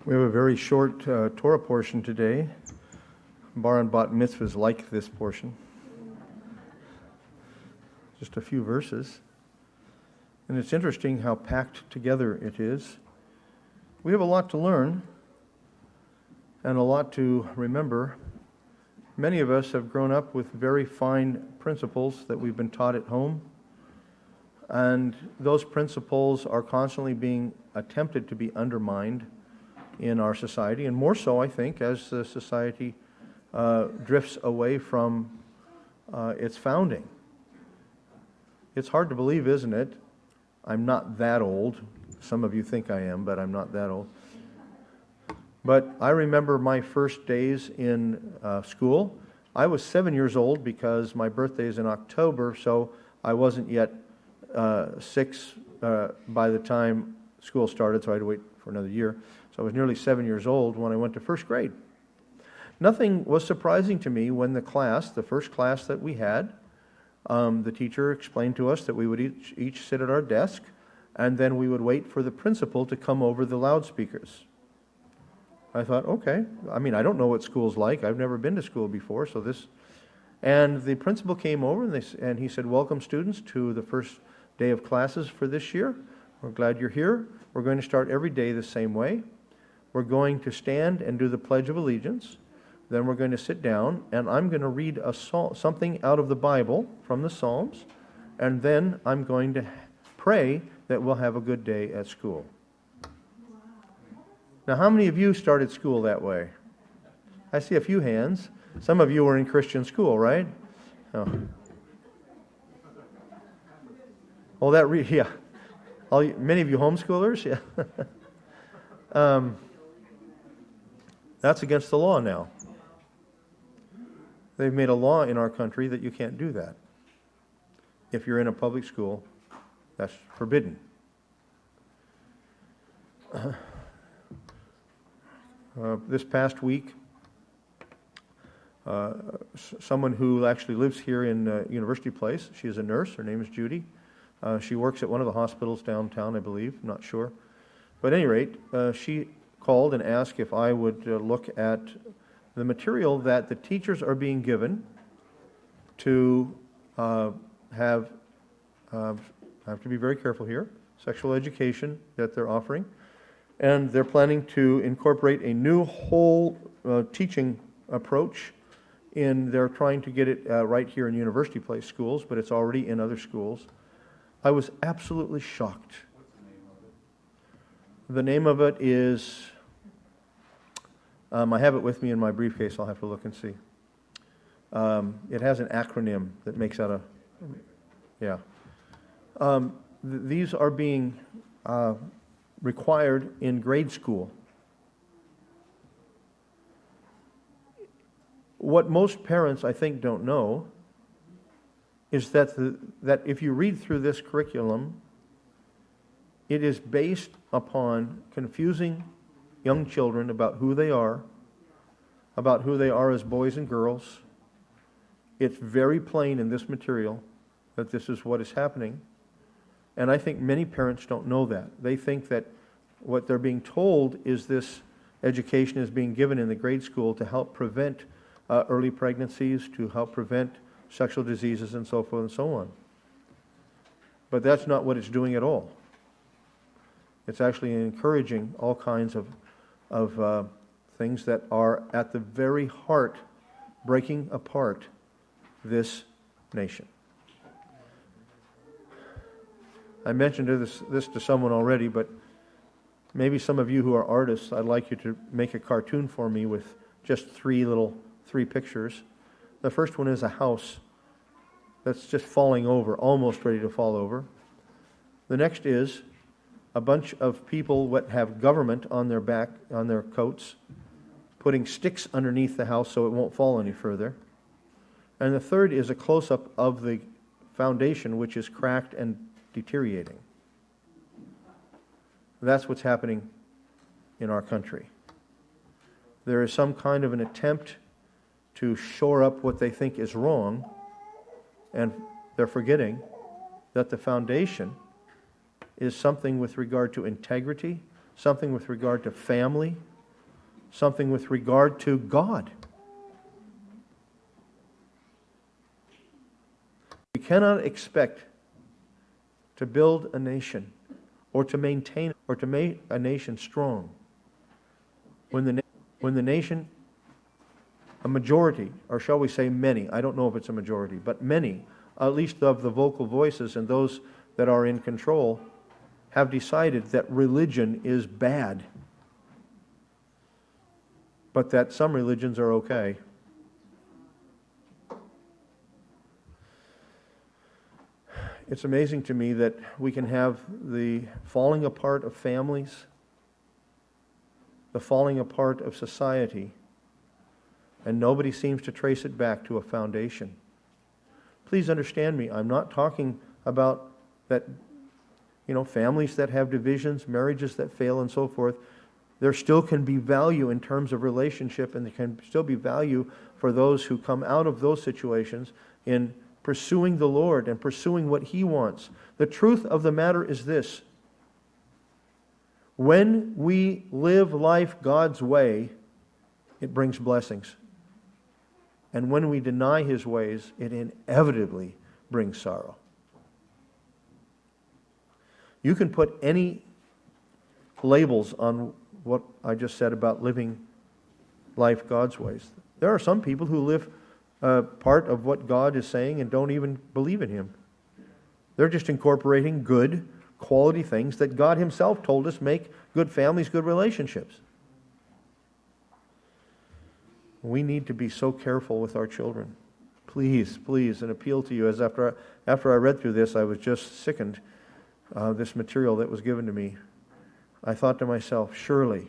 We have a very short Torah portion today. Bar and bat mitzvahs like this portion. Just a few verses. And it's interesting how packed together it is. We have a lot to learn and a lot to remember. Many of us have grown up with very fine principles that we've been taught at home. And those principles are constantly being attempted to be undermined in our society, and more so, I think, as the society drifts away from its founding. It's hard to believe, isn't it? I'm not that old. Some of you think I am, but I'm not that old. But I remember my first days in school. I was 7 years old because my birthday is in October, so I wasn't yet 6 by the time school started, so I had to wait for another year. So I was nearly 7 years old when I went to first grade. Nothing was surprising to me when the first class that we had, the teacher explained to us that we would each sit at our desk, and then we would wait for the principal to come over the loudspeakers. I thought, okay, I mean, I don't know what school's like. I've never been to school before, so this... And the principal came over, and he said, "Welcome, students, to the first day of classes for this year. We're glad you're here. We're going to start every day the same way. We're going to stand and do the Pledge of Allegiance. Then we're going to sit down, and I'm going to read something out of the Bible from the Psalms, and then I'm going to pray that we'll have a good day at school." Now, how many of you started school that way? I see a few hands. Some of you were in Christian school, right? Oh, yeah. Many of you homeschoolers? Yeah. That's against the law now. They've made a law in our country that you can't do that. If you're in a public school, that's forbidden. This past week, someone who actually lives here in University Place, she is a nurse, her name is Judy. She works at one of the hospitals downtown, I believe, I'm not sure. But at any rate, she called and asked if I would look at the material that the teachers are being given to have to be very careful here, sexual education that they're offering. And they're planning to incorporate a new whole teaching approach they're trying to get it right here in University Place schools, but it's already in other schools. I was absolutely shocked. What's the name of it? The name of it is, I have it with me in my briefcase, I'll have to look and see. It has an acronym that makes out yeah. These are being required in grade school. What most parents, I think, don't know is that if you read through this curriculum, it is based upon confusing young children about who they are as boys and girls. It's very plain in this material that this is what is happening. And I think many parents don't know that. They think that what they're being told is this education is being given in the grade school to help prevent early pregnancies, to help prevent sexual diseases and so forth and so on. But that's not what it's doing at all. It's actually encouraging all kinds of things that are at the very heart, breaking apart this nation. I mentioned this to someone already, but maybe some of you who are artists, I'd like you to make a cartoon for me with just three pictures. The first one is a house that's just falling over, almost ready to fall over. The next is a bunch of people that have government on their back, on their coats, putting sticks underneath the house so it won't fall any further. And the third is a close-up of the foundation, which is cracked and deteriorating. That's what's happening in our country. There is some kind of an attempt to shore up what they think is wrong, and they're forgetting that the foundation is something with regard to integrity, something with regard to family, something with regard to God. We cannot expect to build a nation or to maintain or to make a nation strong when the nation, a majority, or shall we say many, I don't know if it's a majority, but many, at least of the vocal voices and those that are in control, have decided that religion is bad, but that some religions are okay. It's amazing to me that we can have the falling apart of families, the falling apart of society, and nobody seems to trace it back to a foundation. Please understand me, I'm not talking about that, families that have divisions, marriages that fail and so forth. There still can be value in terms of relationship, and there can still be value for those who come out of those situations in pursuing the Lord and pursuing what He wants. The truth of the matter is this: when we live life God's way, it brings blessings. And when we deny His ways, it inevitably brings sorrow. You can put any labels on what I just said about living life God's ways. There are some people who live part of what God is saying and don't even believe in Him. They're just incorporating good, quality things that God Himself told us make good families, good relationships. We need to be so careful with our children. Please, an appeal to you, as after I read through this, I was just sickened. This material that was given to me, I thought to myself, surely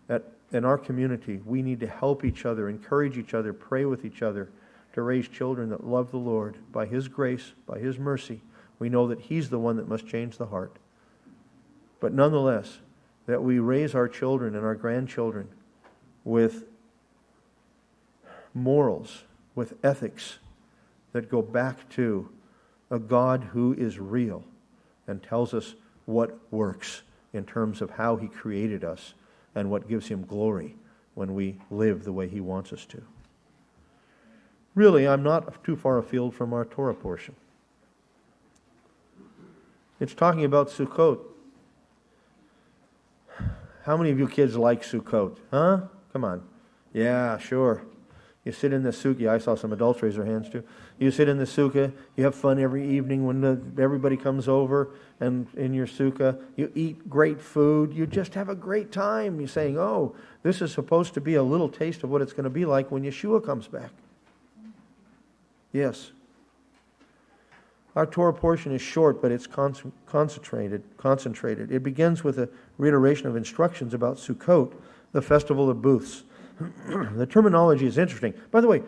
that in our community we need to help each other, encourage each other, pray with each other to raise children that love the Lord by His grace, by His mercy. We know that He's the one that must change the heart. But nonetheless, that we raise our children and our grandchildren with morals, with ethics that go back to a God who is real and tells us what works in terms of how He created us and what gives Him glory when we live the way He wants us to. Really, I'm not too far afield from our Torah portion. It's talking about Sukkot. How many of you kids like Sukkot? Huh? Come on. Yeah, sure. You sit in the sukkah. I saw some adults raise their hands too. You sit in the sukkah. You have fun every evening when everybody comes over, and in your sukkah, you eat great food. You just have a great time. You're saying, oh, this is supposed to be a little taste of what it's going to be like when Yeshua comes back. Yes. Our Torah portion is short, but it's concentrated. It begins with a reiteration of instructions about Sukkot, the festival of booths. The terminology is interesting. By the way,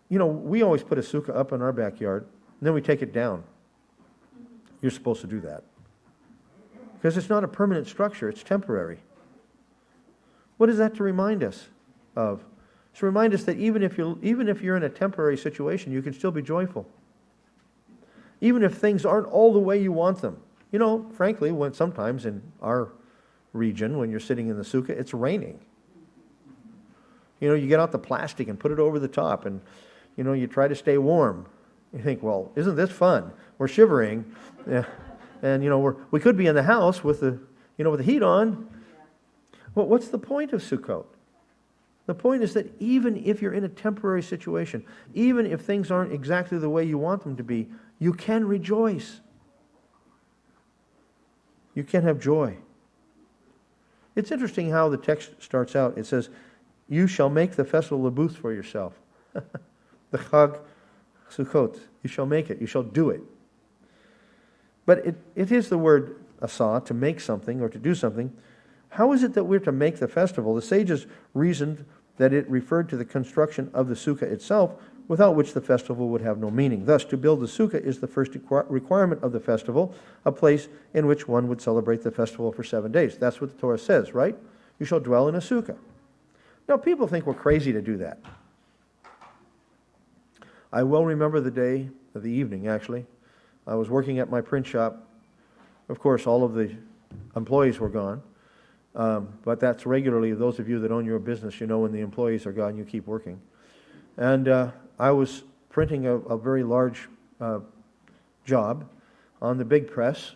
we always put a sukkah up in our backyard, and then we take it down. You're supposed to do that. Because it's not a permanent structure, it's temporary. What is that to remind us of? It's to remind us that even if you're in a temporary situation, you can still be joyful. Even if things aren't all the way you want them. Frankly, when sometimes in our region, when you're sitting in the sukkah, it's raining. You get out the plastic and put it over the top, and you try to stay warm. You think, well, isn't this fun? We're shivering, and we could be in the house with the heat on. Well, what's the point of Sukkot? The point is that even if you're in a temporary situation, even if things aren't exactly the way you want them to be, you can rejoice. You can have joy. It's interesting how the text starts out. It says, you shall make the festival of booths for yourself. The Chag Sukkot. You shall make it. You shall do it. But it is the word asah, to make something or to do something. How is it that we're to make the festival? The sages reasoned that it referred to the construction of the sukkah itself, without which the festival would have no meaning. Thus, to build the sukkah is the first requirement of the festival, a place in which one would celebrate the festival for 7 days. That's what the Torah says, right? You shall dwell in a sukkah. Now, people think we're crazy to do that. I well remember the evening, actually. I was working at my print shop. Of course, all of the employees were gone. But that's regularly, those of you that own your business, you know when the employees are gone, you keep working. And I was printing a very large job on the big press.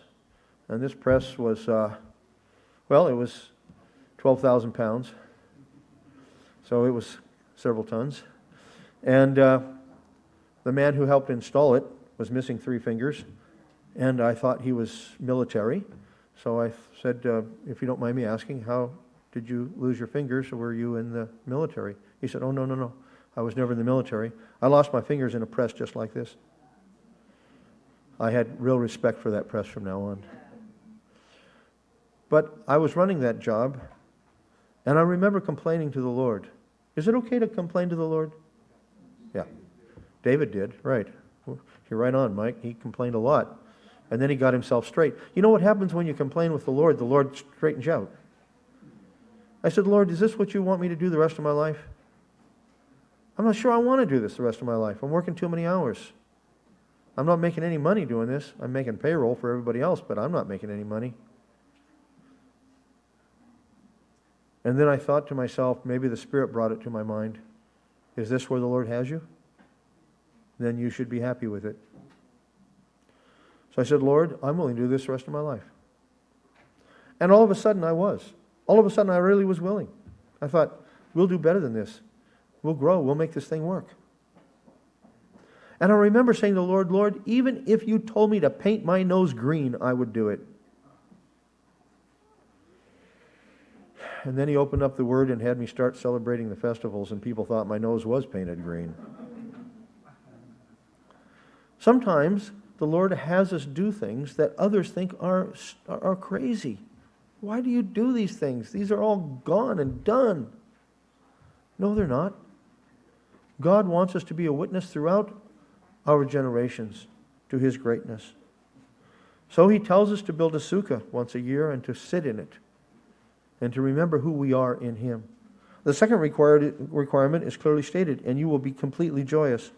And this press was, it was 12,000 pounds. So it was several tons. And the man who helped install it was missing 3 fingers. And I thought he was military. So I said, if you don't mind me asking, how did you lose your fingers, or were you in the military? He said, oh, no. I was never in the military. I lost my fingers in a press just like this. I had real respect for that press from now on. But I was running that job, and I remember complaining to the Lord. Is it okay to complain to the Lord? Yeah. David did, right. You're right on, Mike. He complained a lot. And then he got himself straight. You know what happens when you complain with the Lord? The Lord straightens you out. I said, Lord, is this what you want me to do the rest of my life? I'm not sure I want to do this the rest of my life. I'm working too many hours. I'm not making any money doing this. I'm making payroll for everybody else, but I'm not making any money. And then I thought to myself, maybe the Spirit brought it to my mind. Is this where the Lord has you? Then you should be happy with it. So I said, Lord, I'm willing to do this the rest of my life. And all of a sudden I was. All of a sudden I really was willing. I thought, we'll do better than this. We'll grow. We'll make this thing work. And I remember saying to the Lord, Lord, even if you told me to paint my nose green, I would do it. And then he opened up the Word and had me start celebrating the festivals, and people thought my nose was painted green. Sometimes the Lord has us do things that others think are crazy. Why do you do these things? These are all gone and done. No, they're not. God wants us to be a witness throughout our generations to His greatness. So He tells us to build a sukkah once a year and to sit in it and to remember who we are in Him. The second requirement is clearly stated, and you will be completely joyous.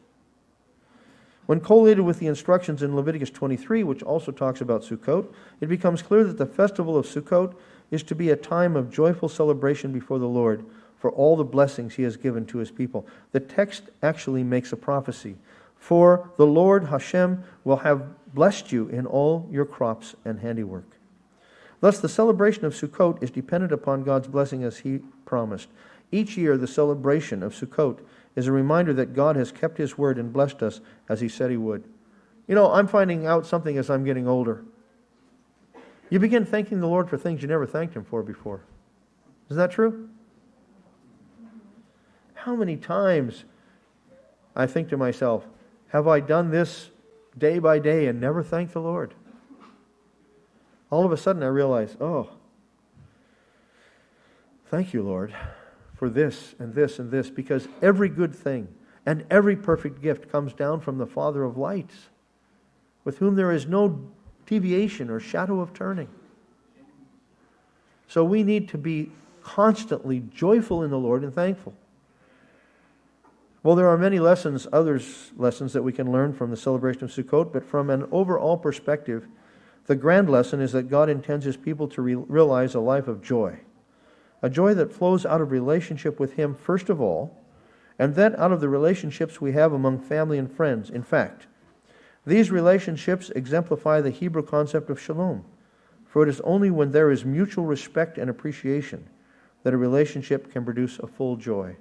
When collated with the instructions in Leviticus 23, which also talks about Sukkot, it becomes clear that the festival of Sukkot is to be a time of joyful celebration before the Lord for all the blessings He has given to His people. The text actually makes a prophecy. For the Lord Hashem will have blessed you in all your crops and handiwork. Thus, the celebration of Sukkot is dependent upon God's blessing as He promised. Each year, the celebration of Sukkot is a reminder that God has kept His word and blessed us as He said He would. You know, I'm finding out something as I'm getting older. You begin thanking the Lord for things you never thanked Him for before. Is that true? How many times I think to myself, have I done this day by day and never thanked the Lord? All of a sudden I realize, oh, thank you, Lord, for this and this and this, because every good thing and every perfect gift comes down from the Father of lights, with whom there is no deviation or shadow of turning. So we need to be constantly joyful in the Lord and thankful. Well, there are many lessons that we can learn from the celebration of Sukkot, but from an overall perspective, the grand lesson is that God intends His people to realize a life of joy. A joy that flows out of relationship with Him first of all, and then out of the relationships we have among family and friends. In fact, these relationships exemplify the Hebrew concept of shalom, for it is only when there is mutual respect and appreciation that a relationship can produce a full joy.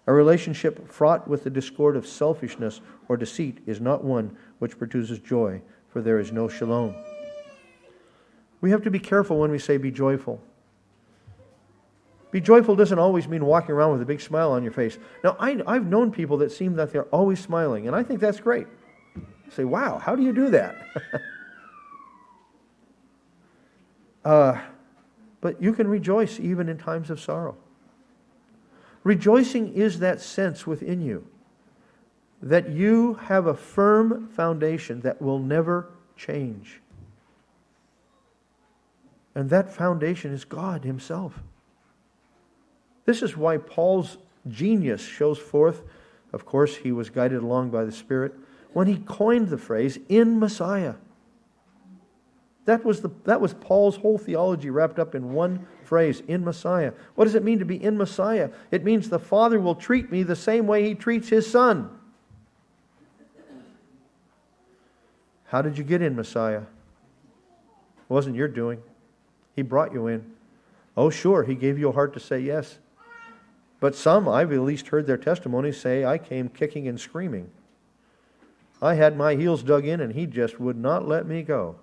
A relationship fraught with the discord of selfishness or deceit is not one which produces joy, for there is no shalom. We have to be careful when we say be joyful. Be joyful doesn't always mean walking around with a big smile on your face. Now, I've known people that seem that they're always smiling, and I think that's great. I say, wow, how do you do that? But you can rejoice even in times of sorrow. Rejoicing is that sense within you that you have a firm foundation that will never change. And that foundation is God Himself. This is why Paul's genius shows forth. Of course, he was guided along by the Spirit when he coined the phrase, in Messiah. That was Paul's whole theology wrapped up in one phrase, in Messiah. What does it mean to be in Messiah? It means the Father will treat me the same way He treats His Son. How did you get in Messiah? It wasn't your doing. He brought you in. Oh, sure, He gave you a heart to say yes. But some, I've at least heard their testimonies say, I came kicking and screaming. I had my heels dug in and He just would not let me go.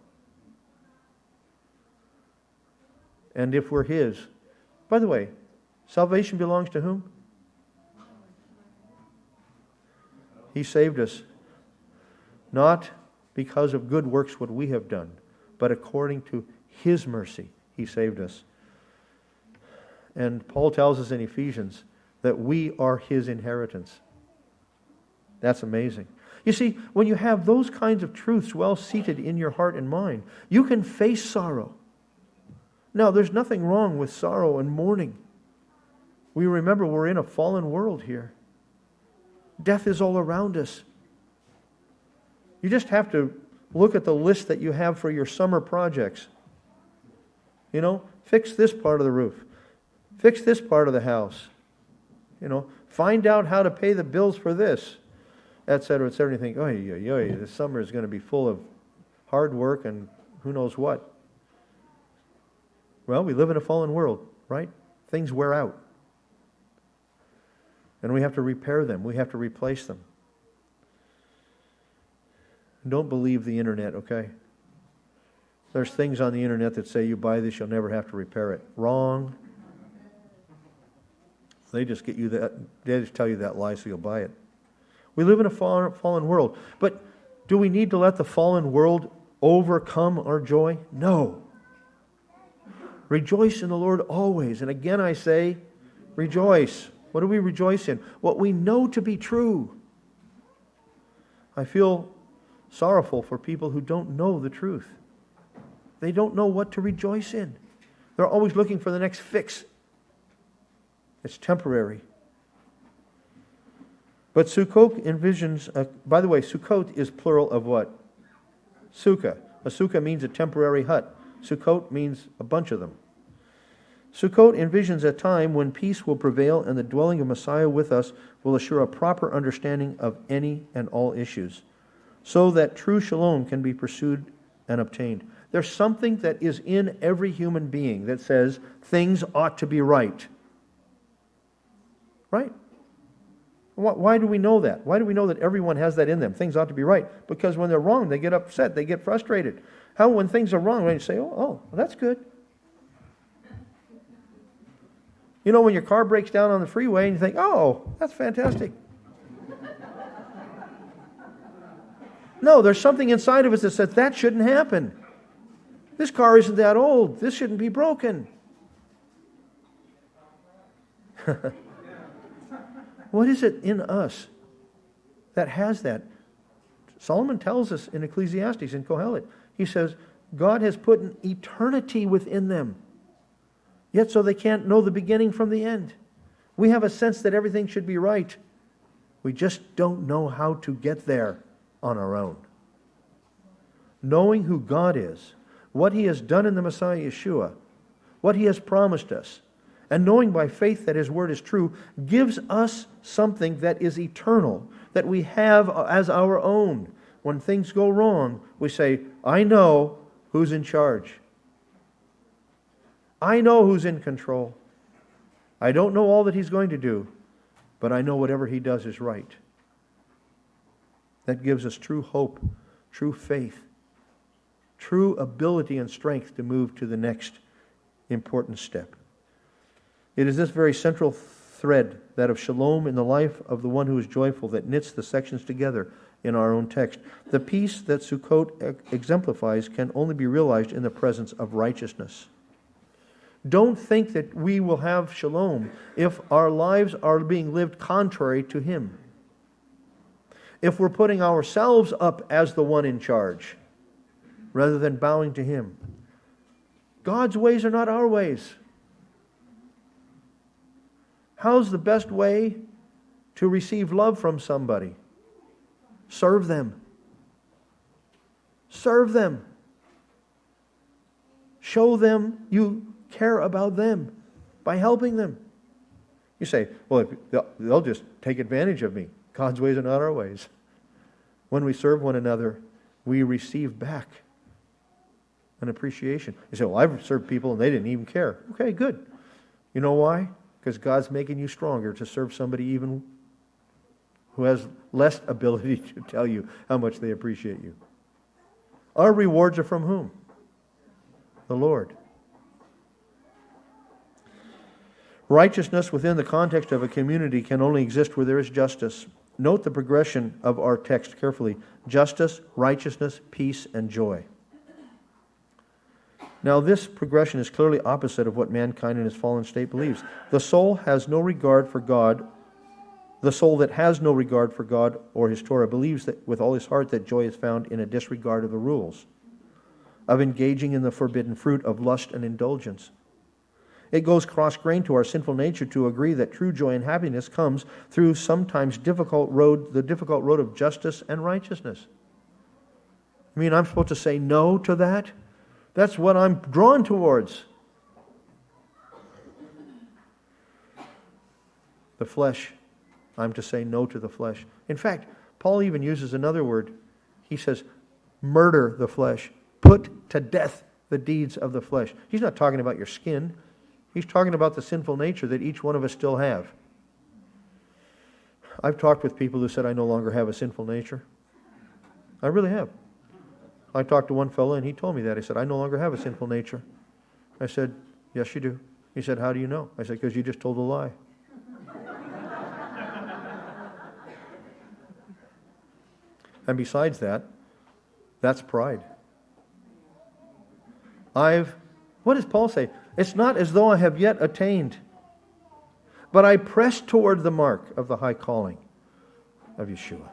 And if we're His, by the way, salvation belongs to whom? He saved us, not because of good works what we have done, but according to His mercy, He saved us. And Paul tells us in Ephesians that we are His inheritance. That's amazing. You see, when you have those kinds of truths well seated in your heart and mind, you can face sorrow. Now, there's nothing wrong with sorrow and mourning. We remember we're in a fallen world here. Death is all around us. You just have to look at the list that you have for your summer projects. You know, fix this part of the roof. Fix this part of the house. You know, find out how to pay the bills for this, etc., etc. And you think, oh, this summer is going to be full of hard work and who knows what. Well, we live in a fallen world, right? Things wear out. And we have to repair them. We have to replace them. Don't believe the internet, okay? There's things on the internet that say you buy this, you'll never have to repair it. Wrong. They just get you that. They just tell you that lie so you'll buy it. We live in a fallen world. But do we need to let the fallen world overcome our joy? No. Rejoice in the Lord always. And again I say, rejoice. What do we rejoice in? What we know to be true. I feel sorrowful for people who don't know the truth. They don't know what to rejoice in. They're always looking for the next fix. It's temporary. But Sukkot envisions, by the way, Sukkot is plural of what? Sukkah. A sukkah means a temporary hut. Sukkot means a bunch of them. Sukkot envisions a time when peace will prevail and the dwelling of Messiah with us will assure a proper understanding of any and all issues, so that true shalom can be pursued and obtained. There's something that is in every human being that says things ought to be right. Right? Why do we know that? Why do we know that everyone has that in them? Things ought to be right. Because when they're wrong, they get upset, they get frustrated. How when things are wrong, when you say, oh, that's good. You know, when your car breaks down on the freeway and you think, oh, that's fantastic. No, there's something inside of us that says that shouldn't happen. This car isn't that old. This shouldn't be broken. What is it in us that has that? Solomon tells us in Ecclesiastes, in Kohelet, he says, God has put an eternity within them, yet so they can't know the beginning from the end. We have a sense that everything should be right. We just don't know how to get there on our own. Knowing who God is, what He has done in the Messiah Yeshua, what He has promised us, and knowing by faith that His word is true, gives us something that is eternal, that we have as our own. When things go wrong, we say, I know who's in charge. I know who's in control. I don't know all that He's going to do, but I know whatever He does is right. That gives us true hope, true faith, true ability and strength to move to the next important step. It is this very central thread, that of shalom in the life of the one who is joyful, that knits the sections together in our own text. The peace that Sukkot exemplifies can only be realized in the presence of righteousness. Don't think that we will have shalom if our lives are being lived contrary to Him. If we're putting ourselves up as the one in charge, rather than bowing to Him. God's ways are not our ways. How's the best way to receive love from somebody? Serve them. Serve them. Show them you care about them by helping them. You say, well, they'll just take advantage of me. God's ways are not our ways. When we serve one another, we receive back an appreciation. You say, well, I've served people and they didn't even care. Okay, good. You know why? Because God's making you stronger to serve somebody even who has less ability to tell you how much they appreciate you. Our rewards are from whom? The Lord. Righteousness within the context of a community can only exist where there is justice. Note the progression of our text carefully. Justice, righteousness, peace, and joy. Now this progression is clearly opposite of what mankind in its fallen state believes. The soul has no regard for God. The soul that has no regard for God or His Torah believes that with all his heart that joy is found in a disregard of the rules, of engaging in the forbidden fruit of lust and indulgence. It goes cross-grained to our sinful nature to agree that true joy and happiness comes through sometimes the difficult road of justice and righteousness. I mean, I'm supposed to say no to that? That's what I'm drawn towards. The flesh, I'm to say no to the flesh. In fact, Paul even uses another word. He says, murder the flesh. Put to death the deeds of the flesh. He's not talking about your skin. He's talking about the sinful nature that each one of us still have. I've talked with people who said, I no longer have a sinful nature. I really have. I talked to one fellow and he told me that. He said, I no longer have a sinful nature. I said, yes, you do. He said, how do you know? I said, because you just told a lie. And besides that, that's pride. What does Paul say? It's not as though I have yet attained, but I press toward the mark of the high calling of Yeshua.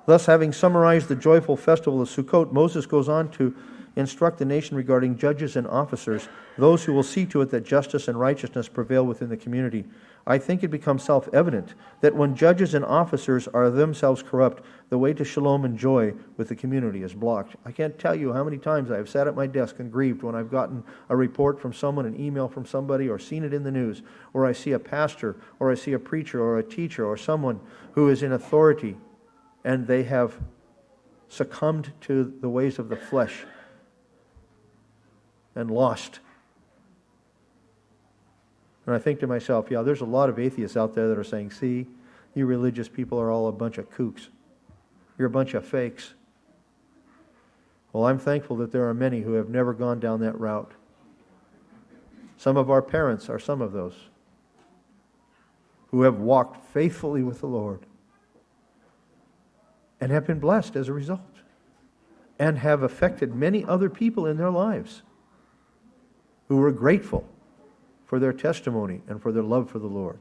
Thus, having summarized the joyful festival of Sukkot, Moses goes on to instruct the nation regarding judges and officers, those who will see to it that justice and righteousness prevail within the community. I think it becomes self-evident that when judges and officers are themselves corrupt, the way to shalom and joy with the community is blocked. I can't tell you how many times I have sat at my desk and grieved when I've gotten a report from someone, an email from somebody, or seen it in the news, or I see a pastor, or I see a preacher, or a teacher, or someone who is in authority, and they have succumbed to the ways of the flesh and lost. And I think to myself, yeah, there's a lot of atheists out there that are saying, see, you religious people are all a bunch of kooks. You're a bunch of fakes. Well, I'm thankful that there are many who have never gone down that route. Some of our parents are some of those who have walked faithfully with the Lord and have been blessed as a result and have affected many other people in their lives who were grateful for their testimony and for their love for the Lord.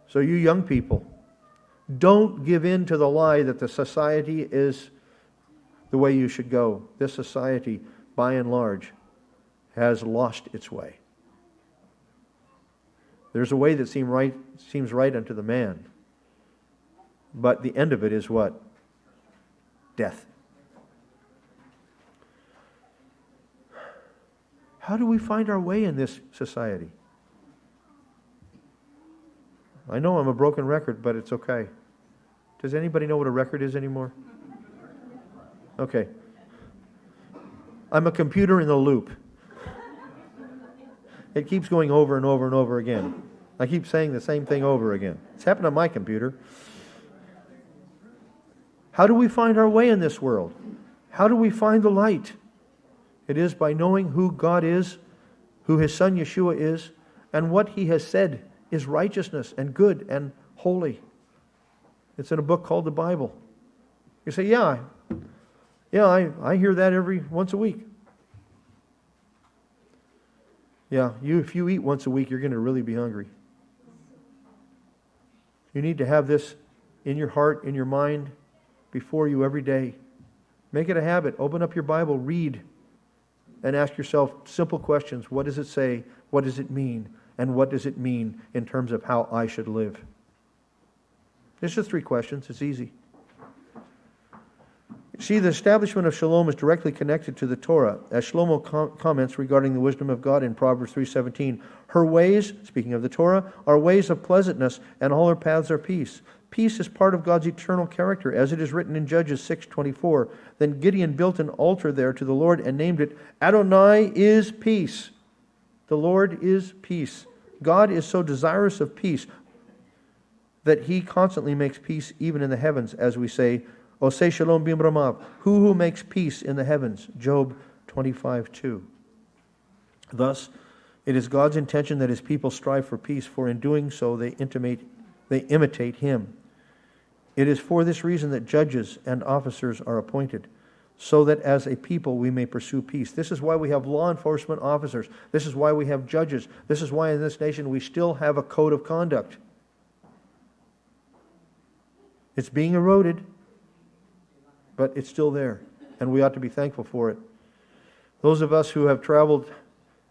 So you young people, don't give in to the lie that the society is the way you should go. This society, by and large, has lost its way. There's a way that seems right unto the man, but the end of it is what? Death. How do we find our way in this society? I know I'm a broken record, but it's okay. Does anybody know what a record is anymore? Okay. I'm a computer in the loop. It keeps going over and over and over again. I keep saying the same thing over again. It's happened on my computer. How do we find our way in this world? How do we find the light? It is by knowing who God is, who His Son Yeshua is, and what He has said is righteousness and good and holy. It's in a book called the Bible. You say, I hear that once a week. Yeah, if you eat once a week, you're going to really be hungry. You need to have this in your heart, in your mind, before you every day. Make it a habit. Open up your Bible, read, and ask yourself simple questions. What does it say? What does it mean? And what does it mean in terms of how I should live? It's just 3 questions. It's easy. See, the establishment of shalom is directly connected to the Torah. As Shlomo comments regarding the wisdom of God in Proverbs 3:17, her ways, speaking of the Torah, are ways of pleasantness, and all her paths are peace. Peace is part of God's eternal character, as it is written in Judges 6:24. Then Gideon built an altar there to the Lord and named it Adonai is peace. The Lord is peace. God is so desirous of peace that He constantly makes peace even in the heavens, as we say, Oseh shalom bimramav, who makes peace in the heavens, Job 25:2. Thus, it is God's intention that His people strive for peace, for in doing so they imitate Him. It is for this reason that judges and officers are appointed, so that as a people we may pursue peace. This is why we have law enforcement officers. This is why we have judges. This is why in this nation we still have a code of conduct. It's being eroded, but it's still there, and we ought to be thankful for it. Those of us who have traveled,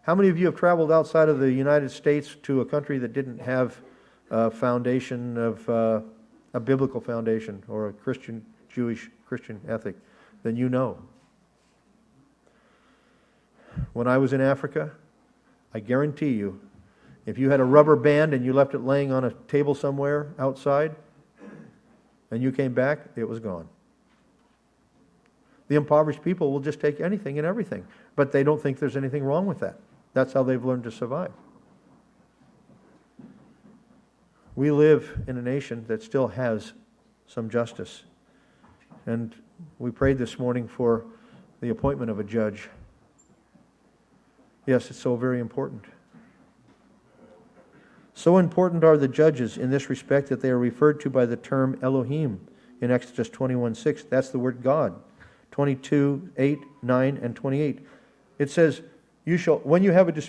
how many of you have traveled outside of the United States to a country that didn't have a foundation of a biblical foundation or a Christian, Jewish Christian ethic? Then you know. When I was in Africa, I guarantee you, if you had a rubber band and you left it laying on a table somewhere outside, and you came back, it was gone. The impoverished people will just take anything and everything, but they don't think there's anything wrong with that. That's how they've learned to survive. We live in a nation that still has some justice. And we prayed this morning for the appointment of a judge. Yes, it's so very important. So important are the judges in this respect that they are referred to by the term Elohim in Exodus 21:6. That's the word God. 22:8, 9, and 28. It says, "You shall, when you have a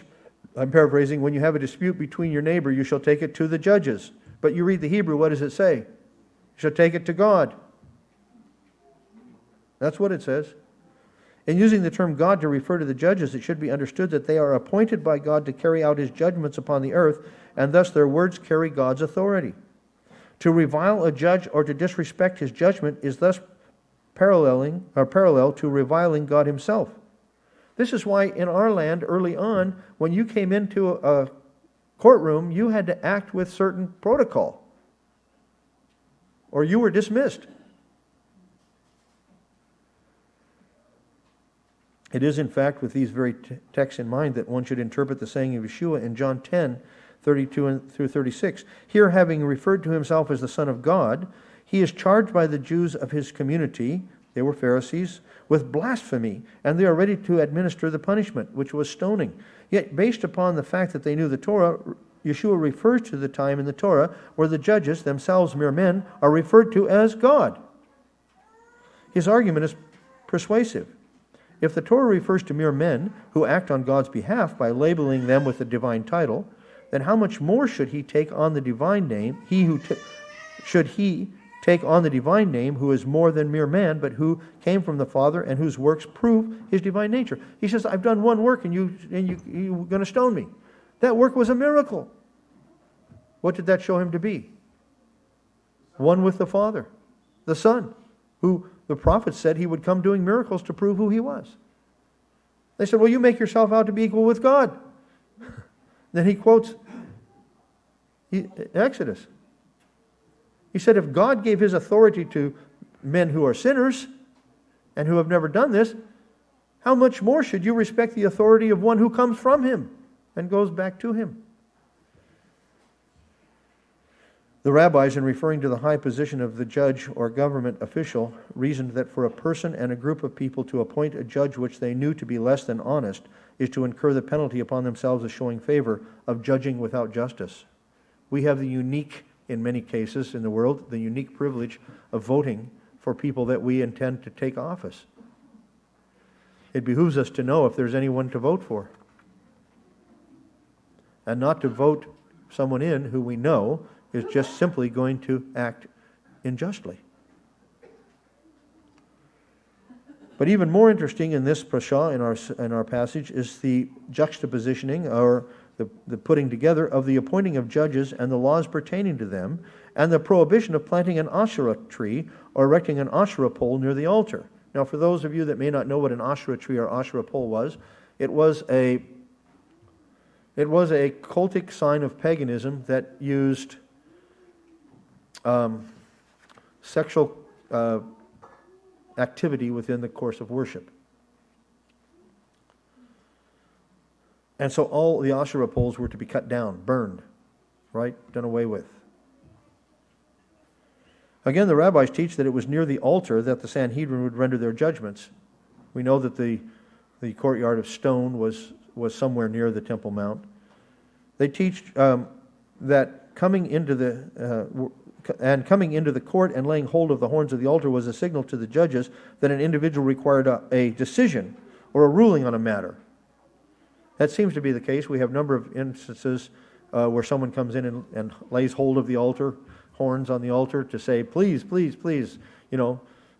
I'm paraphrasing, when you have a dispute between your neighbor, you shall take it to the judges." But you read the Hebrew, what does it say? You shall take it to God. That's what it says. In using the term God to refer to the judges, it should be understood that they are appointed by God to carry out His judgments upon the earth, and thus their words carry God's authority. To revile a judge or to disrespect his judgment is thus parallel to reviling God Himself. This is why in our land early on, when you came into a courtroom, you had to act with certain protocol, or you were dismissed. It is, in fact, with these very texts in mind that one should interpret the saying of Yeshua in John 10:32 through 36. Here, having referred to Himself as the Son of God, He is charged by the Jews of His community, they were Pharisees, with blasphemy, and they are ready to administer the punishment, which was stoning. Yet, based upon the fact that they knew the Torah, Yeshua refers to the time in the Torah where the judges, themselves mere men, are referred to as God. His argument is persuasive. If the Torah refers to mere men who act on God's behalf by labeling them with a divine title, then how much more should He take on the divine name? Should He take on the divine name, who is more than mere man, but who came from the Father and whose works prove His divine nature? He says, "I've done one work, and you're going to stone me." That work was a miracle. What did that show Him to be? One with the Father, the Son, who the prophet said He would come doing miracles to prove who He was. They said, "Well, you make yourself out to be equal with God." Then He quotes Exodus. He said, if God gave His authority to men who are sinners and who have never done this, how much more should you respect the authority of one who comes from Him and goes back to Him? The rabbis, in referring to the high position of the judge or government official, reasoned that for a person and a group of people to appoint a judge which they knew to be less than honest is to incur the penalty upon themselves of showing favor, of judging without justice. We have the unique, in many cases in the world, the unique privilege of voting for people that we intend to take office. It behooves us to know if there's anyone to vote for, and not to vote someone in who we know is just simply going to act unjustly. But even more interesting in this Parashah, in our passage, is the juxtapositioning, or the putting together of the appointing of judges and the laws pertaining to them, and the prohibition of planting an Asherah tree or erecting an Asherah pole near the altar. Now, for those of you that may not know what an Asherah tree or Asherah pole was, it was a cultic sign of paganism that used sexual activity within the course of worship. And so all the Asherah poles were to be cut down, burned, right? Done away with. Again, the rabbis teach that it was near the altar that the Sanhedrin would render their judgments. We know that the courtyard of stone was somewhere near the Temple Mount. They teach that coming into the court and laying hold of the horns of the altar was a signal to the judges that an individual required a decision or a ruling on a matter. That seems to be the case. We have a number of instances where someone comes in and lays hold of the altar, horns on the altar, to say, please, please, please,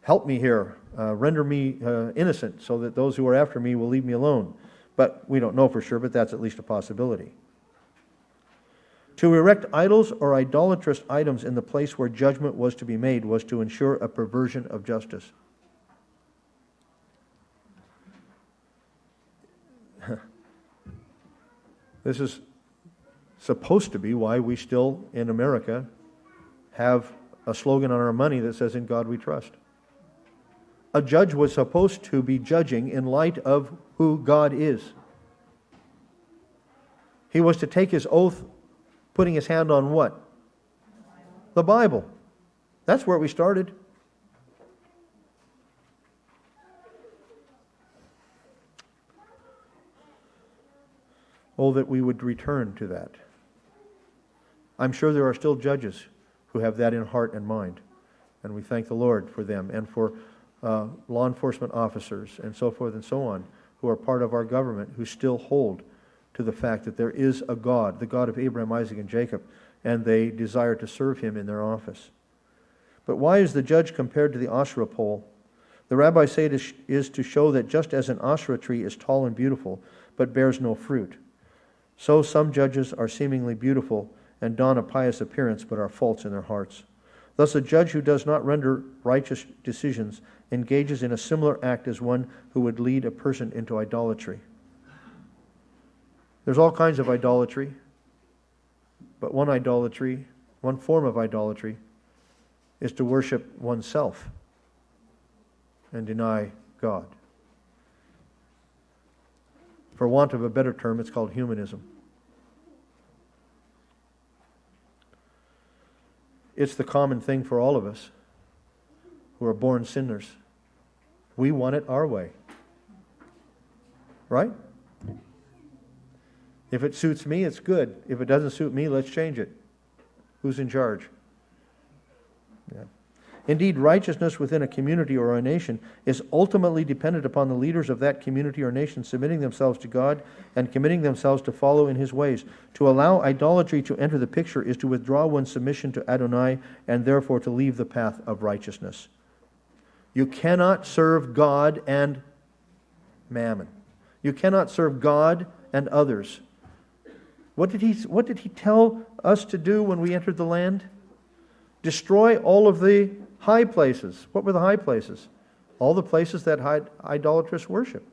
help me here, render me innocent, so that those who are after me will leave me alone. But we don't know for sure, but that's at least a possibility. To erect idols or idolatrous items in the place where judgment was to be made was to ensure a perversion of justice. This is supposed to be why we still, in America, have a slogan on our money that says, "In God we trust." A judge was supposed to be judging in light of who God is. He was to take his oath putting his hand on what? The Bible. That's where we started. Oh, that we would return to that. I'm sure there are still judges who have that in heart and mind, and we thank the Lord for them, and for law enforcement officers and so forth and so on, who are part of our government, who still hold to the fact that there is a God, the God of Abraham, Isaac, and Jacob, and they desire to serve him in their office. But why is the judge compared to the Asherah pole? The rabbis say it is to show that just as an Asherah tree is tall and beautiful, but bears no fruit, so some judges are seemingly beautiful and don a pious appearance, but are false in their hearts. Thus a judge who does not render righteous decisions engages in a similar act as one who would lead a person into idolatry. There's all kinds of idolatry, but one form of idolatry, is to worship oneself and deny God. For want of a better term, it's called humanism. It's the common thing for all of us who are born sinners. We want it our way. Right? If it suits me, it's good. If it doesn't suit me, let's change it. Who's in charge? Yeah. Indeed, righteousness within a community or a nation is ultimately dependent upon the leaders of that community or nation submitting themselves to God and committing themselves to follow in His ways. To allow idolatry to enter the picture is to withdraw one's submission to Adonai and therefore to leave the path of righteousness. You cannot serve God and mammon. You cannot serve God and others. What did he tell us to do when we entered the land? Destroy all of the high places. What were the high places? All the places that had idolatrous worship.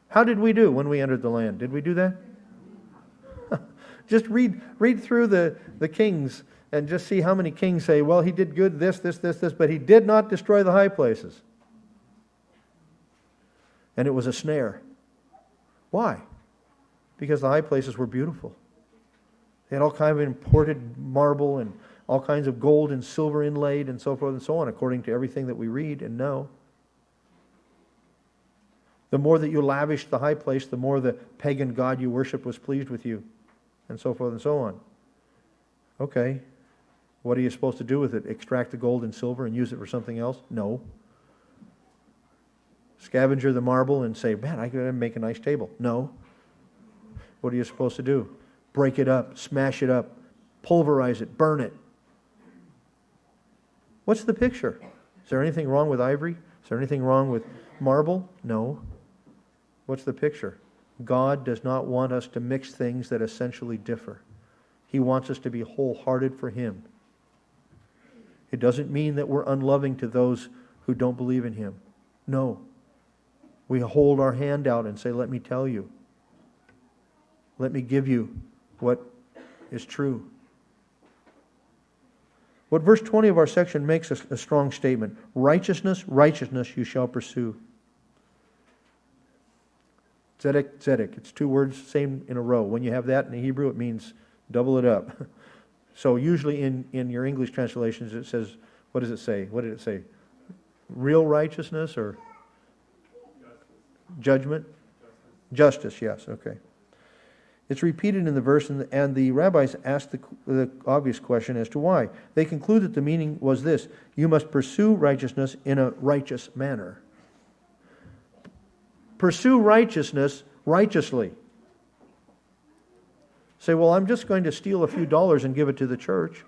How did we do when we entered the land? Did we do that? Just read through the kings and just see how many kings say, well, he did good, this, but he did not destroy the high places. And it was a snare. Why? Because the high places were beautiful. They had all kinds of imported marble and all kinds of gold and silver inlaid and so forth and so on, according to everything that we read and know. The more that you lavished the high place, the more the pagan god you worshiped was pleased with you, and so forth and so on. Okay, what are you supposed to do with it? Extract the gold and silver and use it for something else? No. Scavenger the marble and say, man, I could make a nice table. No. What are you supposed to do? Break it up, smash it up, pulverize it, burn it. What's the picture? Is there anything wrong with ivory? Is there anything wrong with marble? No. What's the picture? God does not want us to mix things that essentially differ. He wants us to be wholehearted for Him. It doesn't mean that we're unloving to those who don't believe in Him. No. We hold our hand out and say, let me tell you. Let me give you what is true. What verse 20 of our section makes a strong statement. Righteousness, righteousness you shall pursue. Tzedek, tzedek. It's two words, same in a row. When you have that in the Hebrew, it means double it up. So usually in your English translations it says, what does it say? What did it say? Real righteousness or judgment? Justice, yes, okay. It's repeated in the verse, and the rabbis asked the obvious question as to why. They conclude that the meaning was this: you must pursue righteousness in a righteous manner. Pursue righteousness righteously. Say, well, I'm just going to steal a few dollars and give it to the church.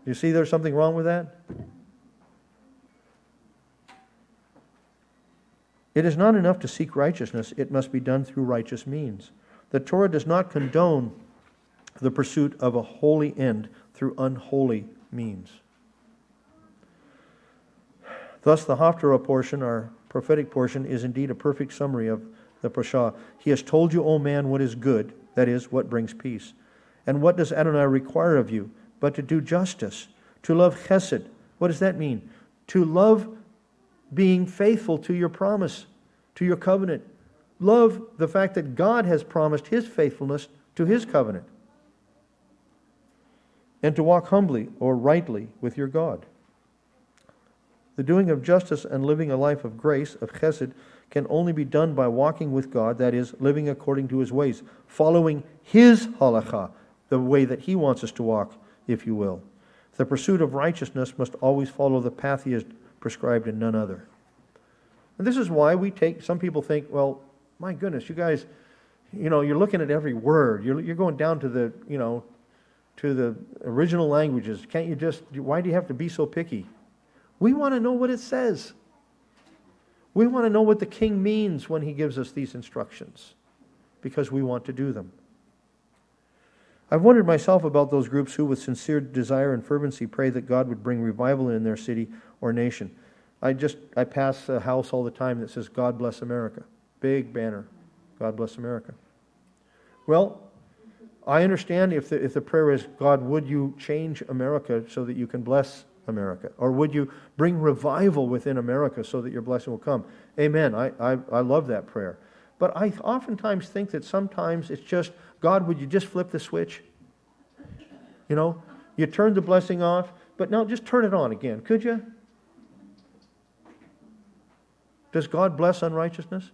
You see there's something wrong with that? It is not enough to seek righteousness. It must be done through righteous means. The Torah does not condone the pursuit of a holy end through unholy means. Thus, the Haftarah portion, our prophetic portion, is indeed a perfect summary of the Parashah. He has told you, O man, what is good, that is, what brings peace. And what does Adonai require of you? But to do justice, to love chesed. What does that mean? To love being faithful to your promise, to your covenant. Love the fact that God has promised His faithfulness to His covenant. And to walk humbly or rightly with your God. The doing of justice and living a life of grace, of chesed, can only be done by walking with God, that is, living according to His ways, following His halakha, the way that He wants us to walk, if you will. The pursuit of righteousness must always follow the path He has prescribed and none other. And this is why some people think, well, my goodness, you guys, you're looking at every word. You're going down to the original languages. Why do you have to be so picky? We want to know what it says. We want to know what the King means when He gives us these instructions, because we want to do them. I've wondered myself about those groups who, with sincere desire and fervency, pray that God would bring revival in their city or nation. I pass a house all the time that says, God bless America. Big banner, God bless America. Well, I understand if the prayer is, God, would you change America so that you can bless America? Or would you bring revival within America so that your blessing will come? Amen. I love that prayer. But I oftentimes think that sometimes it's just, God, would you just flip the switch? You turned the blessing off, but now just turn it on again, could you? Does God bless unrighteousness?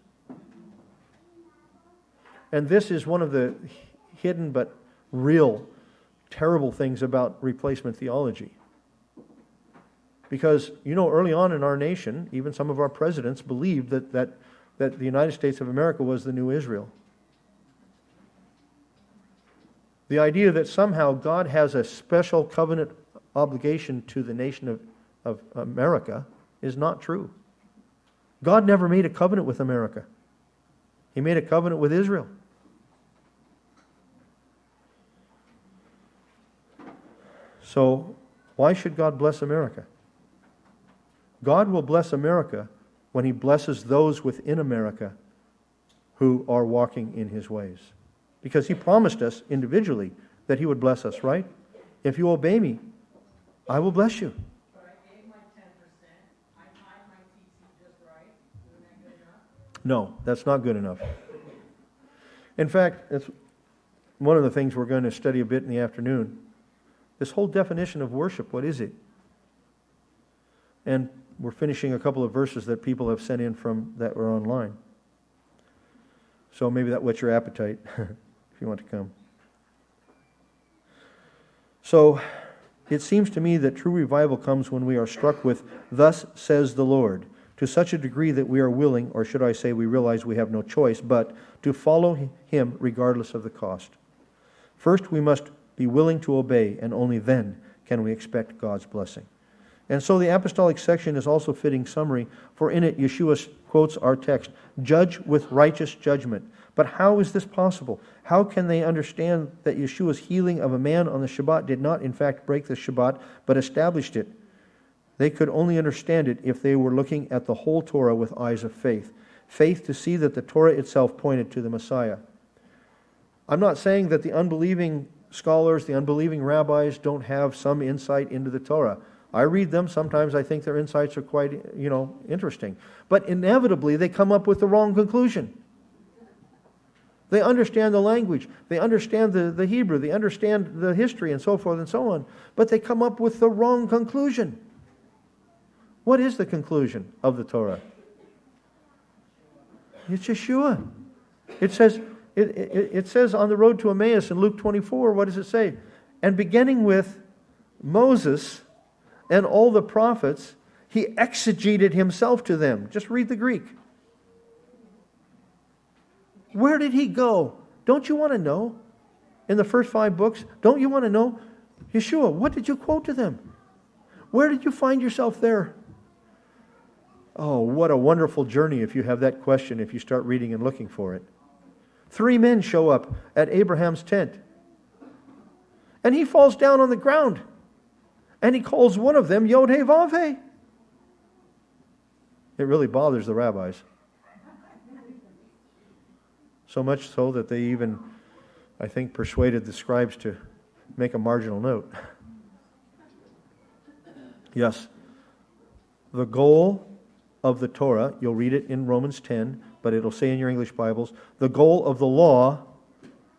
And this is one of the hidden but real terrible things about replacement theology. Because, early on in our nation, even some of our presidents believed that the United States of America was the new Israel. The idea that somehow God has a special covenant obligation to the nation of America is not true. God never made a covenant with America. He made a covenant with Israel. So, why should God bless America? God will bless America when He blesses those within America who are walking in His ways. Because He promised us individually that He would bless us, right? If you obey me, I will bless you. But I gave my 10%. I timed my TC just right. Isn't that good enough? No, that's not good enough. In fact, it's one of the things we're going to study a bit in the afternoon. This whole definition of worship, what is it? And we're finishing a couple of verses that people have sent in from that were online. So maybe that whets your appetite if you want to come. So it seems to me that true revival comes when we are struck with, "Thus says the Lord," to such a degree that we are willing, or should I say we realize we have no choice, but to follow Him regardless of the cost. First, we must be willing to obey, and only then can we expect God's blessing. And so the apostolic section is also fitting summary, for in it Yeshua quotes our text, "Judge with righteous judgment." But how is this possible? How can they understand that Yeshua's healing of a man on the Shabbat did not in fact break the Shabbat, but established it? They could only understand it if they were looking at the whole Torah with eyes of faith. Faith to see that the Torah itself pointed to the Messiah. I'm not saying that the unbelieving scholars, the unbelieving rabbis don't have some insight into the Torah. I read them. Sometimes I think their insights are quite, interesting. But inevitably, they come up with the wrong conclusion. They understand the language. They understand the Hebrew. They understand the history and so forth and so on. But they come up with the wrong conclusion. What is the conclusion of the Torah? It's Yeshua. It says on the road to Emmaus in Luke 24, what does it say? And beginning with Moses and all the prophets, he exegeted himself to them. Just read the Greek. Where did he go? Don't you want to know? In the first 5 books, don't you want to know? Yeshua, what did you quote to them? Where did you find yourself there? Oh, what a wonderful journey if you have that question, if you start reading and looking for it. 3 men show up at Abraham's tent. And he falls down on the ground. And he calls one of them Yod-Heh-Vav-Heh. It really bothers the rabbis. So much so that they even, I think, persuaded the scribes to make a marginal note. Yes, the goal of the Torah, you'll read it in Romans 10, but it'll say in your English Bibles, the goal of the law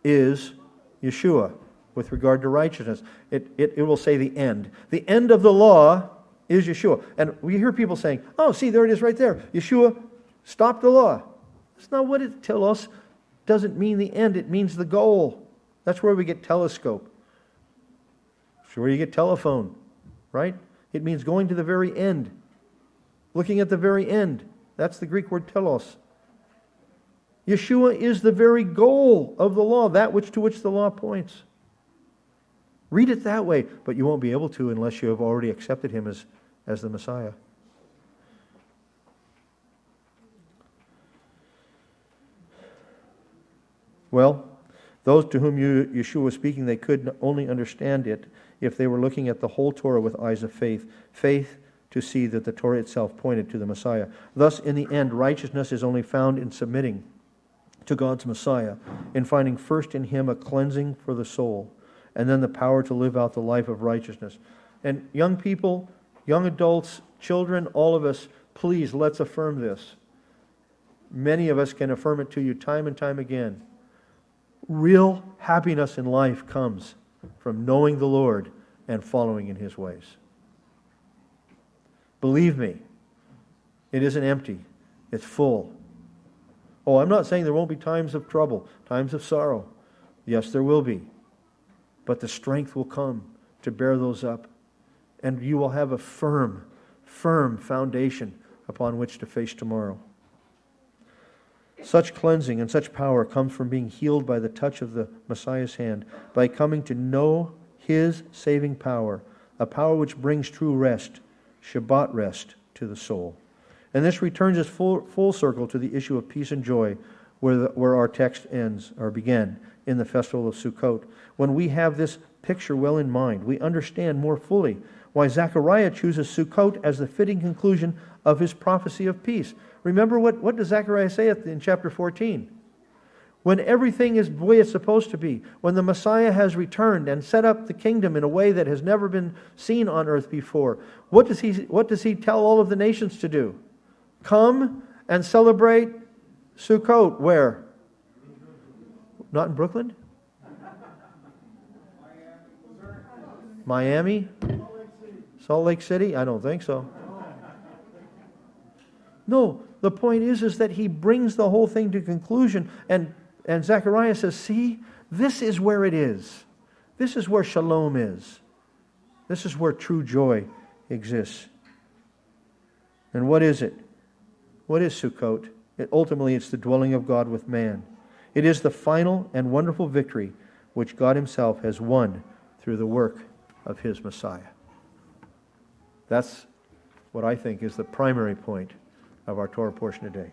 is Yeshua with regard to righteousness. It will say the end. The end of the law is Yeshua. And we hear people saying, oh, see, there it is right there. Yeshua stopped the law. That's not what it tells us. Doesn't mean the end, it means the goal. That's where we get telescope. That's where you get telephone, right? It means going to the very end. Looking at the very end. That's the Greek word telos. Yeshua is the very goal of the law, that to which the law points. Read it that way, but you won't be able to unless you have already accepted him as the Messiah. Well, those to whom Yeshua was speaking, they could only understand it if they were looking at the whole Torah with eyes of faith. Faith to see that the Torah itself pointed to the Messiah. Thus, in the end, righteousness is only found in submitting to God's Messiah, in finding first in him a cleansing for the soul, and then the power to live out the life of righteousness. And young people, young adults, children, all of us, please, let's affirm this. Many of us can affirm it to you time and time again. Real happiness in life comes from knowing the Lord and following in his ways. Believe me, it isn't empty. It's full. Oh, I'm not saying there won't be times of trouble, times of sorrow. Yes, there will be. But the strength will come to bear those up. And you will have a firm foundation upon which to face tomorrow. Such cleansing and such power comes from being healed by the touch of the Messiah's hand, by coming to know his saving power, a power which brings true rest, Shabbat rest, to the soul. And this returns us full circle to the issue of peace and joy, where our text ends, or began, in the festival of Sukkot. When we have this picture well in mind, we understand more fully why Zechariah chooses Sukkot as the fitting conclusion of his prophecy of peace. Remember what does Zechariah say in chapter 14? When everything is the way it's supposed to be, when the Messiah has returned and set up the kingdom in a way that has never been seen on earth before, what does he tell all of the nations to do? Come and celebrate Sukkot. Where? Not in Brooklyn? Miami? Salt Lake City? I don't think so. No, the point is that he brings the whole thing to conclusion, and Zechariah says, see, this is where it is. This is where shalom is. This is where true joy exists. And what is it? What is Sukkot? Ultimately, it's the dwelling of God with man. It is the final and wonderful victory which God himself has won through the work of his Messiah. That's what I think is the primary point of our Torah portion today.